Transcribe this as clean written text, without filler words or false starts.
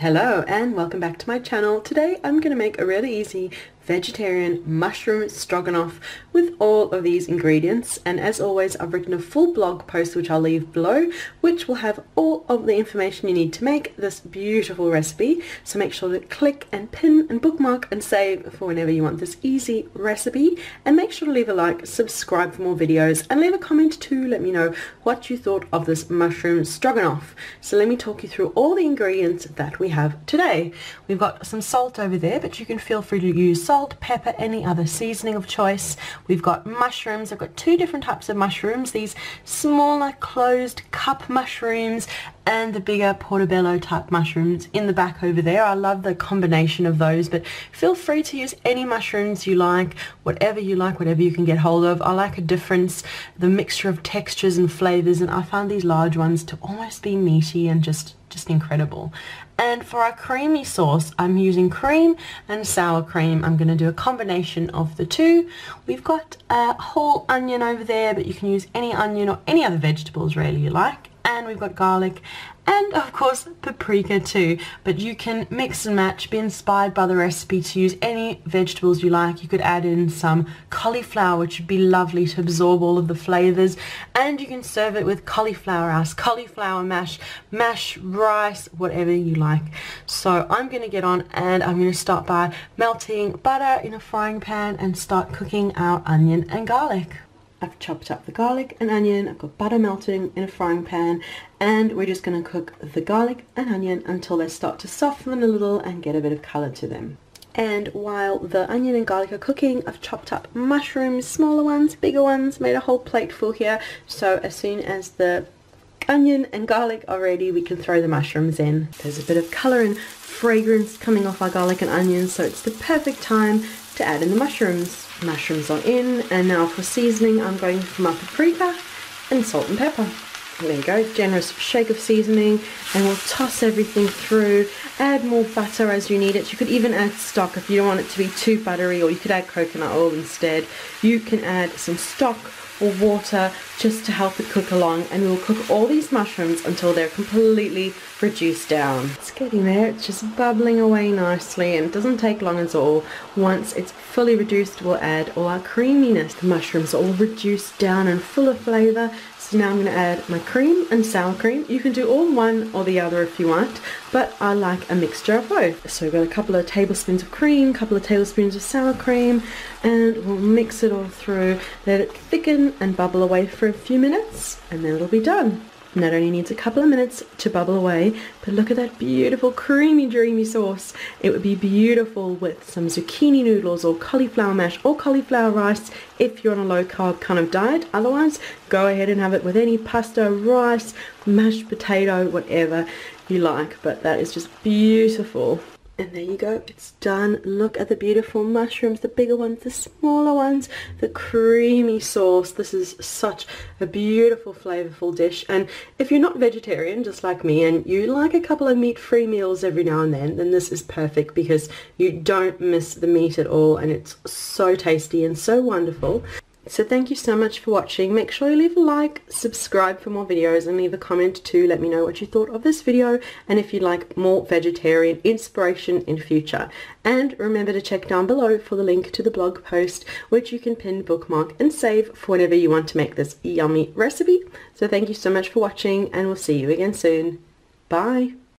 Hello and welcome back to my channel. Today I'm going to make a really easy vegetarian mushroom stroganoff with all of these ingredients, and as always I've written a full blog post which I'll leave below, which will have all of the information you need to make this beautiful recipe. So make sure to click and pin and bookmark and save for whenever you want this easy recipe, and make sure to leave a like, subscribe for more videos, and leave a comment to let me know what you thought of this mushroom stroganoff. So let me talk you through all the ingredients that we have today. We've got some salt over there, but you can feel free to use salt, pepper, any other seasoning of choice. We've got mushrooms. I've got two different types of mushrooms, these smaller closed cup mushrooms and the bigger portobello type mushrooms in the back over there. I love the combination of those, but feel free to use any mushrooms you like, whatever you can get hold of. I like a difference, the mixture of textures and flavors, and I found these large ones to almost be meaty and just incredible. And for our creamy sauce, I'm using cream and sour cream. I'm going to do a combination of the two. We've got a whole onion over there, but you can use any onion or any other vegetables really you like. And we've got garlic and of course paprika too, but you can mix and match, be inspired by the recipe to use any vegetables you like. You could add in some cauliflower, which would be lovely to absorb all of the flavors, and you can serve it with cauliflower rice, cauliflower mash, rice, whatever you like. So I'm going to get on and I'm going to start by melting butter in a frying pan and start cooking our onion and garlic. I've chopped up the garlic and onion, I've got butter melting in a frying pan, and we're just going to cook the garlic and onion until they start to soften a little and get a bit of colour to them. And while the onion and garlic are cooking, I've chopped up mushrooms, smaller ones, bigger ones, made a whole plate full here, so as soon as the onion and garlic are ready we can throw the mushrooms in. There's a bit of colour and fragrance coming off our garlic and onion, so it's the perfect time to add in the mushrooms. Mushrooms are in, and now for seasoning I'm going for my paprika and salt and pepper. There you go, generous shake of seasoning, and we'll toss everything through. Add more butter as you need it. You could even add stock if you don't want it to be too buttery, or you could add coconut oil instead. You can add some stock or water just to help it cook along, and we'll cook all these mushrooms until they're completely reduced down. It's getting there, it's just bubbling away nicely, and it doesn't take long at all. Once it's fully reduced we'll add all our creaminess. The mushrooms are all reduced down and full of flavour. So now I'm going to add my cream and sour cream. You can do all one or the other if you want, but I like a mixture of both. So we've got a couple of tablespoons of cream, a couple of tablespoons of sour cream, and we'll mix it all through, let it thicken and bubble away for a few minutes, and then it'll be done. And that only needs a couple of minutes to bubble away, but look at that beautiful creamy dreamy sauce. It would be beautiful with some zucchini noodles or cauliflower mash or cauliflower rice if you're on a low carb kind of diet. Otherwise go ahead and have it with any pasta, rice, mashed potato, whatever you like, but that is just beautiful. And there you go, it's done. Look at the beautiful mushrooms, the bigger ones, the smaller ones, the creamy sauce. This is such a beautiful flavorful dish, and if you're not vegetarian just like me and you like a couple of meat-free meals every now and then this is perfect, because you don't miss the meat at all, and it's so tasty and so wonderful. So thank you so much for watching. Make sure you leave a like, subscribe for more videos, and leave a comment to let me know what you thought of this video, and if you'd like more vegetarian inspiration in future. And remember to check down below for the link to the blog post, which you can pin, bookmark and save for whenever you want to make this yummy recipe. So thank you so much for watching, and we'll see you again soon. Bye!